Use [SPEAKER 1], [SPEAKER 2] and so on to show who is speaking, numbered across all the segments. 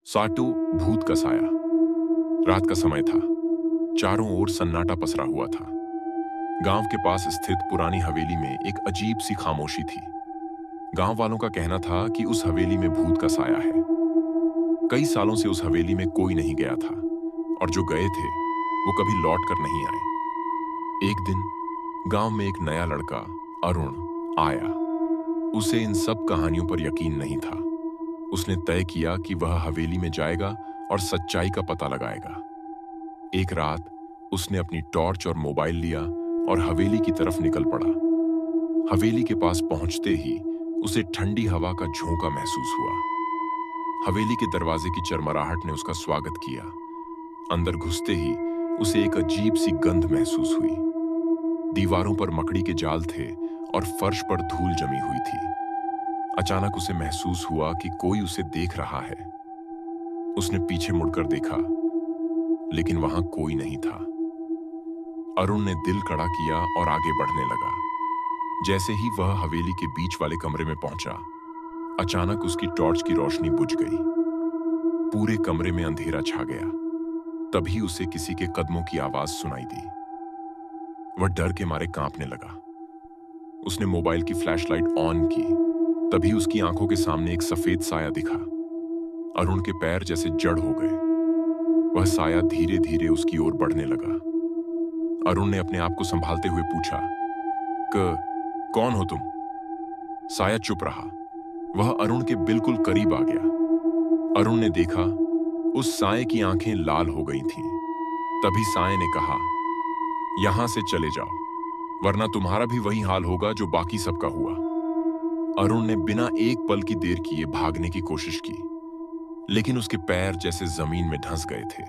[SPEAKER 1] साटो भूत का साया। रात का समय था। चारों ओर सन्नाटा पसरा हुआ था। गांव के पास स्थित पुरानी हवेली में एक अजीब सी खामोशी थी। गांव वालों का कहना था कि उस हवेली में भूत का साया है। कई सालों से उस हवेली में कोई नहीं गया था और जो गए थे वो कभी लौट कर नहीं आए। एक दिन गांव में एक नया लड़का अरुण आया। उसे इन सब कहानियों पर यकीन नहीं था। उसने तय किया कि वह हवेली में जाएगा और सच्चाई का पता लगाएगा। एक रात उसने अपनी टॉर्च और मोबाइल लिया और हवेली की तरफ निकल पड़ा। हवेली के पास पहुंचते ही उसे ठंडी हवा का झोंका महसूस हुआ। हवेली के दरवाजे की चरमराहट ने उसका स्वागत किया। अंदर घुसते ही उसे एक अजीब सी गंध महसूस हुई। दीवारों पर मकड़ी के जाल थे और फर्श पर धूल जमी हुई थी। अचानक उसे महसूस हुआ कि कोई उसे देख रहा है। उसने पीछे मुड़कर देखा, लेकिन वहां कोई नहीं था। अरुण ने दिल कड़ा किया और आगे बढ़ने लगा। जैसे ही वह हवेली के बीच वाले कमरे में पहुंचा, अचानक उसकी टॉर्च की रोशनी बुझ गई। पूरे कमरे में अंधेरा छा गया। तभी उसे किसी के कदमों की आवाज सुनाई दी। वह डर के मारे कांपने लगा। उसने मोबाइल की फ्लैशलाइट ऑन की। तभी उसकी आंखों के सामने एक सफेद साया दिखा। अरुण के पैर जैसे जड़ हो गए। वह साया धीरे धीरे उसकी ओर बढ़ने लगा। अरुण ने अपने आप को संभालते हुए पूछा, कौन हो तुम? साया चुप रहा। वह अरुण के बिल्कुल करीब आ गया। अरुण ने देखा, उस साये की आंखें लाल हो गई थीं। तभी साये ने कहा, यहां से चले जाओ, वरना तुम्हारा भी वही हाल होगा जो बाकी सबका हुआ। अरुण ने बिना एक पल की देर किए भागने की कोशिश की, लेकिन उसके पैर जैसे जमीन में धंस गए थे।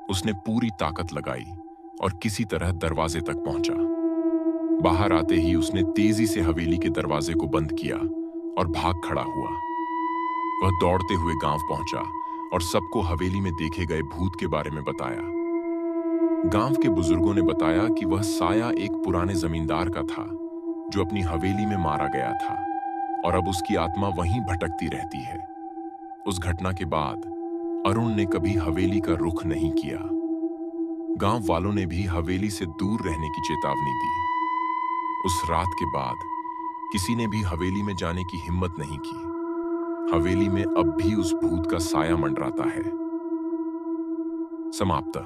[SPEAKER 1] उसने पूरी ताकत लगाई और किसी तरह दरवाजे तक पहुंचा। बाहर आते ही उसने तेजी से हवेली के दरवाजे को बंद किया और भाग खड़ा हुआ। वह दौड़ते हुए गांव पहुंचा और सबको हवेली में देखे गए भूत के बारे में बताया। गांव के बुजुर्गों ने बताया कि वह साया एक पुराने जमींदार का था जो अपनी हवेली में मारा गया था और अब उसकी आत्मा वहीं भटकती रहती है। उस घटना के बाद अरुण ने कभी हवेली का रुख नहीं किया। गांव वालों ने भी हवेली से दूर रहने की चेतावनी दी। उस रात के बाद किसी ने भी हवेली में जाने की हिम्मत नहीं की। हवेली में अब भी उस भूत का साया मंडराता है। समाप्त।